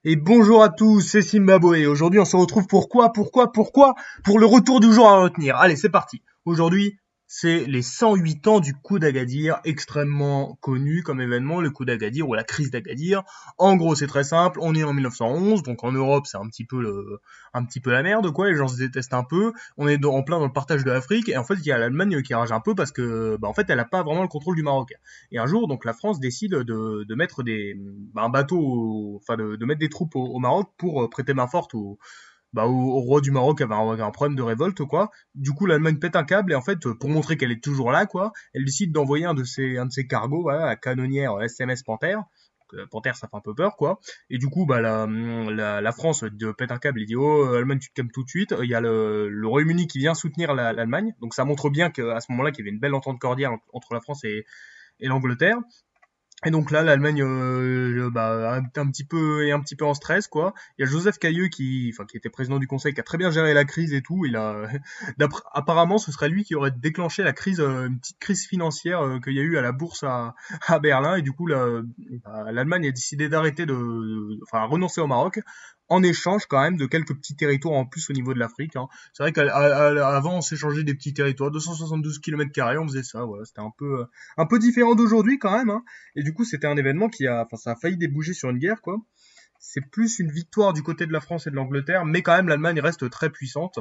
Et bonjour à tous, c'est Zimbabwe. Aujourd'hui, on se retrouve pourquoi? Pour le retour du jour à retenir. Allez, c'est parti. Aujourd'hui, c'est les 108 ans du coup d'Agadir, extrêmement connu comme événement, le coup d'Agadir ou la crise d'Agadir. En gros, c'est très simple. On est en 1911, donc en Europe, c'est un petit peu la merde, quoi. Les gens se détestent un peu. On est en plein dans le partage de l'Afrique. Et en fait, il y a l'Allemagne qui rage un peu parce que, en fait, elle a pas vraiment le contrôle du Maroc. Et un jour, donc, la France décide de mettre un bateau, enfin, de mettre des troupes au Maroc pour prêter main forte au roi du Maroc qui avait un problème de révolte, quoi. Du coup, l'Allemagne pète un câble et en fait, pour montrer qu'elle est toujours là, quoi, elle décide d'envoyer un de ses cargos, voilà, la canonnière SMS Panthère. Panthère, ça fait un peu peur, quoi. Et du coup, la France pète un câble et dit, oh, Allemagne, tu te calmes tout de suite. Il y a le Royaume-Uni qui vient soutenir l'Allemagne. Donc ça montre bien qu'à ce moment-là, qu'il y avait une belle entente cordiale entre la France et l'Angleterre. Et donc là, l'Allemagne, un petit peu en stress, quoi. Il y a Joseph Cailleux qui était président du Conseil, qui a très bien géré la crise et tout. Apparemment, ce serait lui qui aurait déclenché la crise, une petite crise financière qu'il y a eu à la bourse à Berlin. Et du coup, l'Allemagne a décidé enfin, renoncer au Maroc en échange quand même de quelques petits territoires en plus au niveau de l'Afrique, hein. C'est vrai qu'avant, on s'échangeait des petits territoires, 272 km², on faisait ça. Voilà, c'était un peu différent d'aujourd'hui quand même, hein. Et du coup, c'était un événement enfin, ça a failli déboucher sur une guerre, quoi. C'est plus une victoire du côté de la France et de l'Angleterre, mais quand même, l'Allemagne reste très puissante.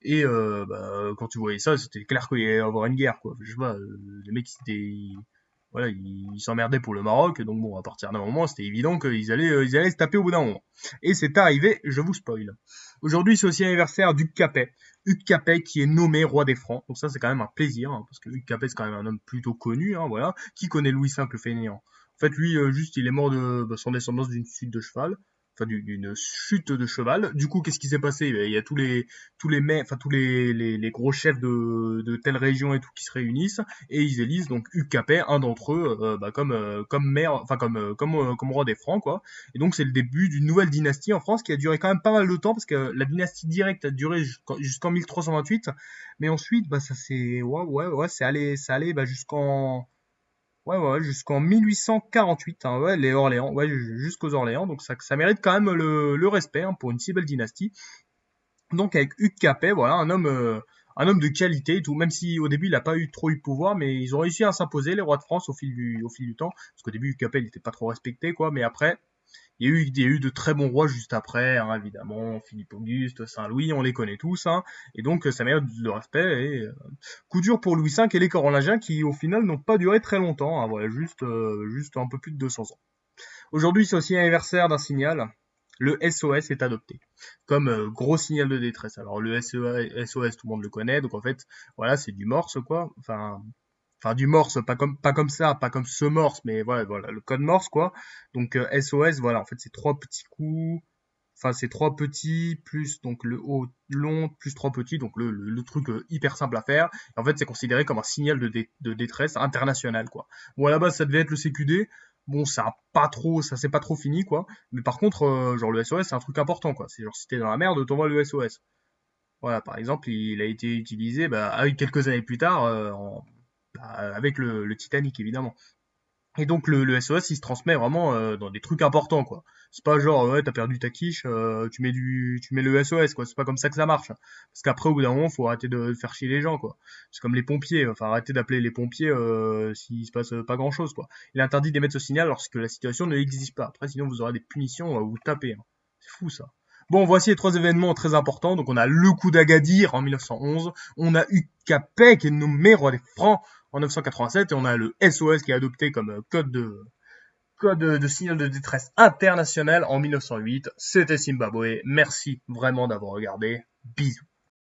Et quand tu voyais ça, c'était clair qu'il allait y avoir une guerre, quoi. Je sais pas, les mecs, voilà, ils s'emmerdaient pour le Maroc, donc bon, à partir d'un moment, c'était évident ils allaient se taper au bout d'un moment. Et c'est arrivé, je vous spoil. Aujourd'hui, c'est aussi l'anniversaire d'Hugues Capet. Hugues Capet qui est nommé roi des Francs. Donc ça, c'est quand même un plaisir, hein, parce que Hugues Capet, c'est quand même un homme plutôt connu, hein, voilà. Qui connaît Louis V le fainéant? En fait, lui, juste, il est mort sans descendance d'une chute de cheval. Enfin, d'une chute de cheval. Du coup, qu'est-ce qui s'est passé? Il y a tous les maires, enfin, les gros chefs de telle région et tout qui se réunissent et ils élisent donc Hugues Capet, un d'entre eux, comme maire, enfin comme roi des Francs, quoi. Et donc c'est le début d'une nouvelle dynastie en France qui a duré quand même pas mal de temps parce que la dynastie directe a duré jusqu'en 1328, mais ensuite ça c'est c'est allé jusqu'en 1848, hein, ouais, les Orléans, ouais, jusqu'aux Orléans, donc ça mérite quand même le respect, hein, pour une si belle dynastie. Donc avec Hugues Capet, voilà, un homme de qualité et tout, même si au début il n'a pas trop eu de pouvoir, mais ils ont réussi à s'imposer les rois de France au fil du temps, parce qu'au début Hugues Capet il n'était pas trop respecté, quoi, mais après il y a eu de très bons rois juste après, hein, évidemment, Philippe Auguste, Saint-Louis, on les connaît tous, hein, et donc ça mérite le respect. Et coup dur pour Louis V et les Carolingiens qui au final n'ont pas duré très longtemps, hein, voilà, juste un peu plus de 200 ans. Aujourd'hui, c'est aussi l'anniversaire d'un signal. Le SOS est adopté comme gros signal de détresse. Alors le SOS, tout le monde le connaît, donc en fait, voilà, c'est du morse, quoi. Enfin du morse, pas comme ça, pas comme ce morse, mais voilà, le code morse, quoi. Donc SOS, voilà, en fait, c'est trois petits coups. Enfin, c'est trois petits plus donc le haut long plus trois petits, donc le truc hyper simple à faire. Et en fait, c'est considéré comme un signal de détresse international, quoi. Bon, à la base, ça devait être le CQD. Bon, ça s'est pas trop fini, quoi. Mais par contre, genre le SOS, c'est un truc important, quoi. C'est genre si t'es dans la merde, t'envoies le SOS. Voilà, par exemple, il a été utilisé quelques années plus tard avec le Titanic, évidemment. Et donc le SOS il se transmet vraiment dans des trucs importants, quoi. C'est pas genre ouais t'as perdu ta quiche, tu mets le SOS, quoi. C'est pas comme ça que ça marche. Parce qu'après au bout d'un moment faut arrêter de faire chier les gens, quoi. C'est comme les pompiers, enfin arrêter d'appeler les pompiers s'il se passe pas grand chose, quoi. Il est interdit d'émettre ce signal lorsque la situation ne existe pas. Après sinon vous aurez des punitions, vous tapez, hein. C'est fou ça. Bon, voici les trois événements très importants. Donc, on a le coup d'Agadir en 1911. On a eu Capet qui est nommé roi des Francs en 987 et on a le SOS qui est adopté comme code de signal de détresse international en 1908. C'était Zimbabwe. Merci vraiment d'avoir regardé. Bisous.